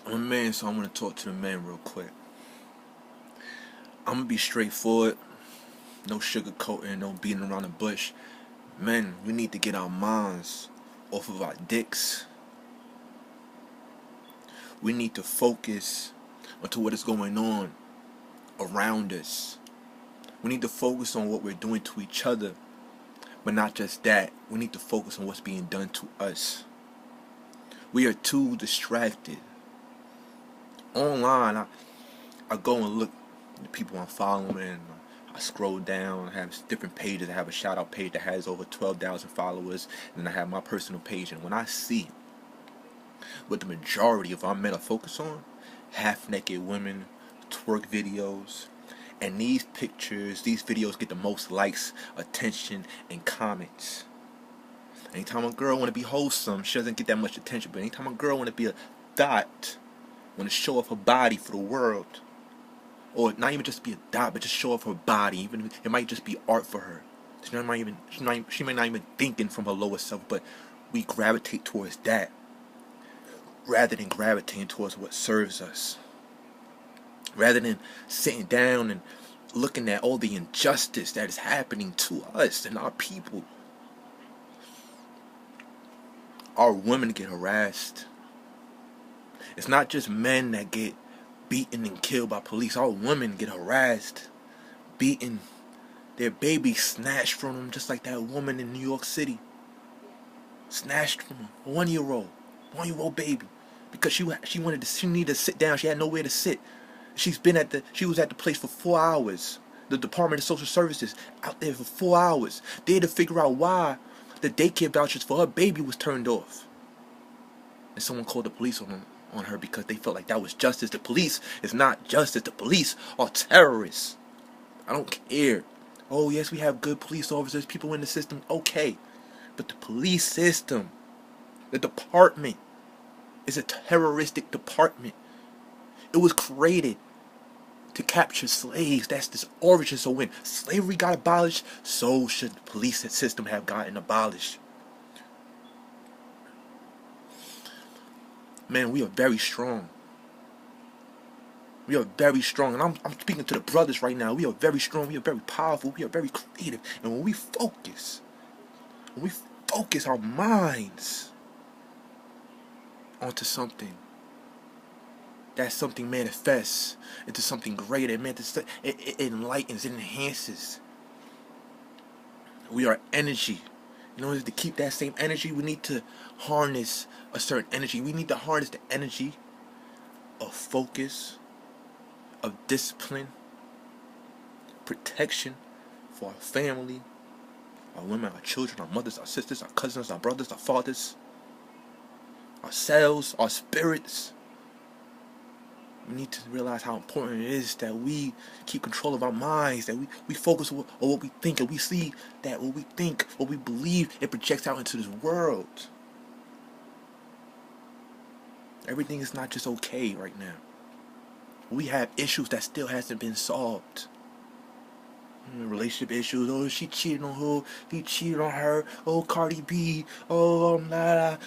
I'm a man, so I'm gonna talk to the man real quick. I'm gonna be straightforward, no sugarcoating, no beating around the bush. Men, we need to get our minds off of our dicks. We need to focus onto what is going on around us. We need to focus on what we're doing to each other, but not just that. We need to focus on what's being done to us. We are too distracted. Online, I go and look at the people I'm following, and I scroll down. I have different pages. I have a shout out page that has over 12,000 followers, and I have my personal page. And when I see what the majority of our men are focused on, half naked women, twerk videos, and these pictures, these videos get the most likes, attention, and comments. Anytime a girl want to be wholesome, she doesn't get that much attention. But anytime a girl want to be a dot, want to show off her body for the world, or not even just be a dot, but just show off her body. Even it might just be art for her. She may not even thinking from her lower self, but we gravitate towards that rather than gravitating towards what serves us. Rather than sitting down and looking at all the injustice that is happening to us and our people. Our women get harassed. It's not just men that get beaten and killed by police. Our women get harassed, beaten, their babies snatched from them, just like that woman in New York City. Snatched from them, a one-year-old baby, because she needed to sit down. She had nowhere to sit. She was at the place for 4 hours. The Department of Social Services out there for 4 hours. They had to figure out why the daycare vouchers for her baby was turned off. And someone called the police on her because they felt like that was justice. The police is not justice. The police are terrorists. I don't care. Oh yes, we have good police officers, people in the system, okay. But the police system, the department, is a terroristic department. It was created to capture slaves. That's this origin. So when slavery got abolished, so should the police system have gotten abolished. Man, we are very strong. We are very strong. And I'm speaking to the brothers right now. We are very strong. We are very powerful. We are very creative. And when we focus our minds onto something, that something manifests into something greater. It enlightens, it enhances. We are energy. In order to keep that same energy, we need to harness a certain energy. We need to harness the energy of focus, of discipline, protection for our family, our women, our children, our mothers, our sisters, our cousins, our brothers, our fathers, ourselves, our spirits. We need to realize how important it is that we keep control of our minds, that we focus on what we think, and we see that what we think, what we believe, it projects out into this world. Everything is not just okay right now. We have issues that still hasn't been solved. Relationship issues. Oh, she cheated on who? He cheated on her. Oh, Cardi B. Oh,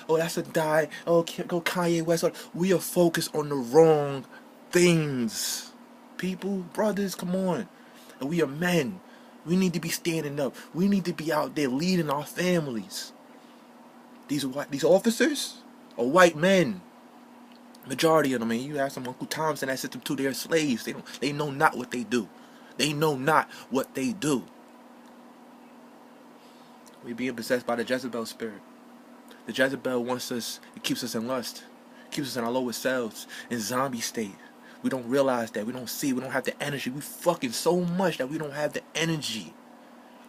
oh, that's a die. Oh, go Kanye West. We are focused on the wrong things. People, brothers, come on. And we are men. We need to be standing up. We need to be out there leading our families. These officers are white men. Majority of them. And you have some Uncle Toms in that system too. They're slaves. They know not what they do. They know not what they do. We're being possessed by the Jezebel spirit. The Jezebel wants us, it keeps us in lust. It keeps us in our lowest selves, in zombie state. We don't realize that. We don't see. We don't have the energy. We fucking so much that we don't have the energy.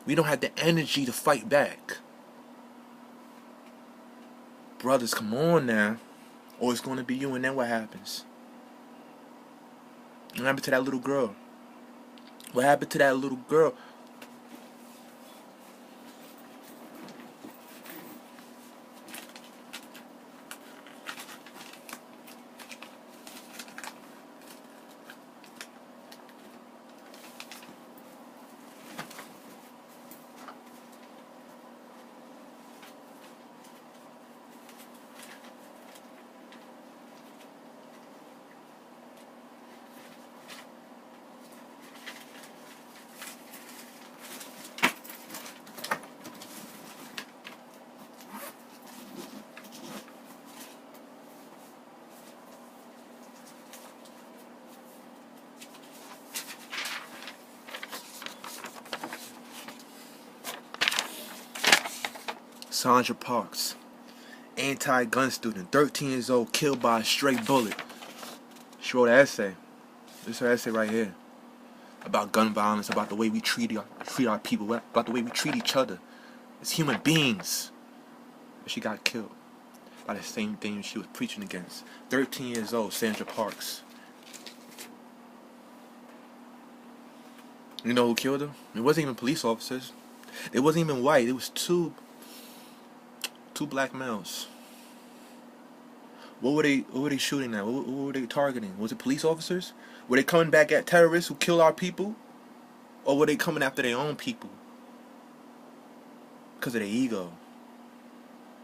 We don't have the energy to fight back. Brothers, come on now. Or it's going to be you, and then what happens? What happened to that little girl? What happened to that little girl? Sandra Parks, anti-gun student, 13 years old, killed by a stray bullet. She wrote an essay. This is her essay right here. About gun violence, about the way we treat our people, about the way we treat each other as human beings. But she got killed by the same thing she was preaching against. 13 years old, Sandra Parks. You know who killed her? It wasn't even police officers. It wasn't even white. It was two black males. What were they shooting at? What were they targeting? Was it police officers? Were they coming back at terrorists who killed our people? Or were they coming after their own people? Because of their ego.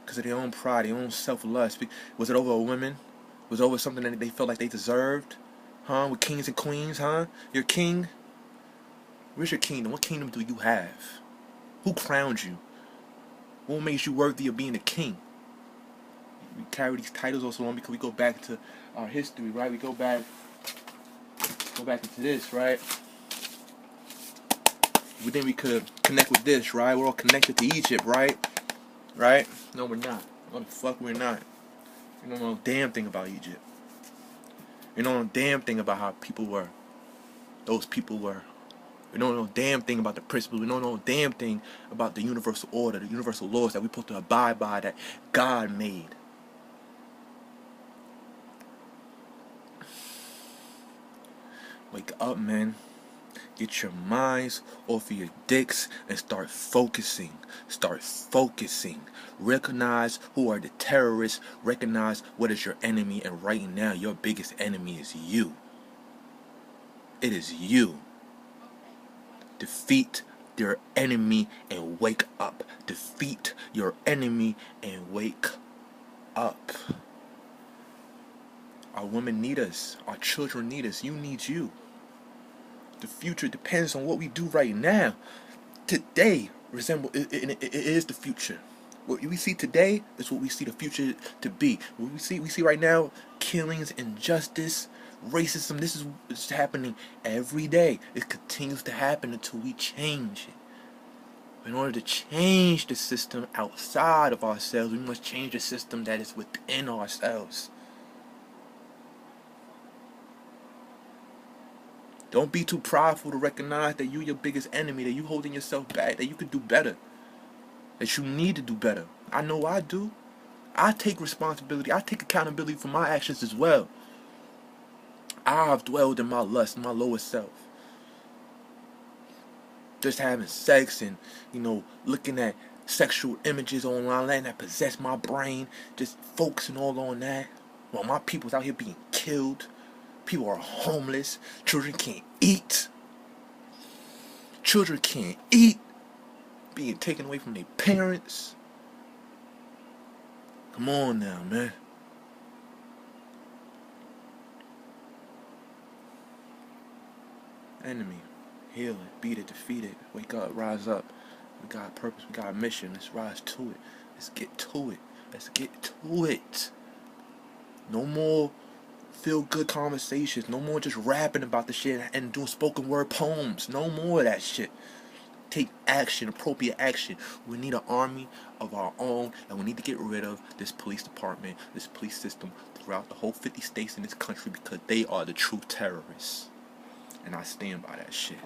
Because of their own pride, their own self-lust. Was it over a woman? Was it over something that they felt like they deserved? Huh? With kings and queens, huh? Your king? Where's your kingdom? What kingdom do you have? Who crowned you? What makes you worthy of being a king? We carry these titles also on because we go back to our history, right? We go back into this, right? We think we could connect with this, right? We're all connected to Egypt, right? Right? No, we're not. No, the fuck we're not. We don't know a damn thing about Egypt. We don't know a damn thing about how people were. Those people were. We don't know a damn thing about the principles. We don't know a damn thing about the universal order, the universal laws that we're supposed to abide by, that God made. Wake up, man. Get your minds off of your dicks and start focusing. Start focusing. Recognize who are the terrorists. Recognize what is your enemy. And right now, your biggest enemy is you. It is you. Defeat your enemy and wake up. Defeat your enemy and wake up. Our women need us. Our children need us. You need you. The future depends on what we do right now. Today it is the future. What we see today is what we see the future to be. What we see right now, killings, injustice, racism. This is happening every day. It continues to happen until we change it. In order to change the system outside of ourselves, we must change the system that is within ourselves. Don't be too prideful to recognize that you're your biggest enemy, that you're holding yourself back, that you could do better, that you need to do better. I know I do. I take responsibility. I take accountability for my actions as well. I've dwelled in my lust, my lowest self. Just having sex and, looking at sexual images online, letting that possess my brain, just focusing all on that. While my people's out here being killed. People are homeless. Children can't eat. Children can't eat. Being taken away from their parents. Come on now, man. Enemy. Heal it. Beat it. Defeat it. Wake up. Rise up. We got a purpose. We got a mission. Let's rise to it. Let's get to it. Let's get to it. No more feel-good conversations. No more just rapping about the shit and doing spoken word poems. No more of that shit. Take action, appropriate action. We need an army of our own, and we need to get rid of this police department, this police system throughout the whole 50 states in this country, because they are the true terrorists. And I stand by that shit.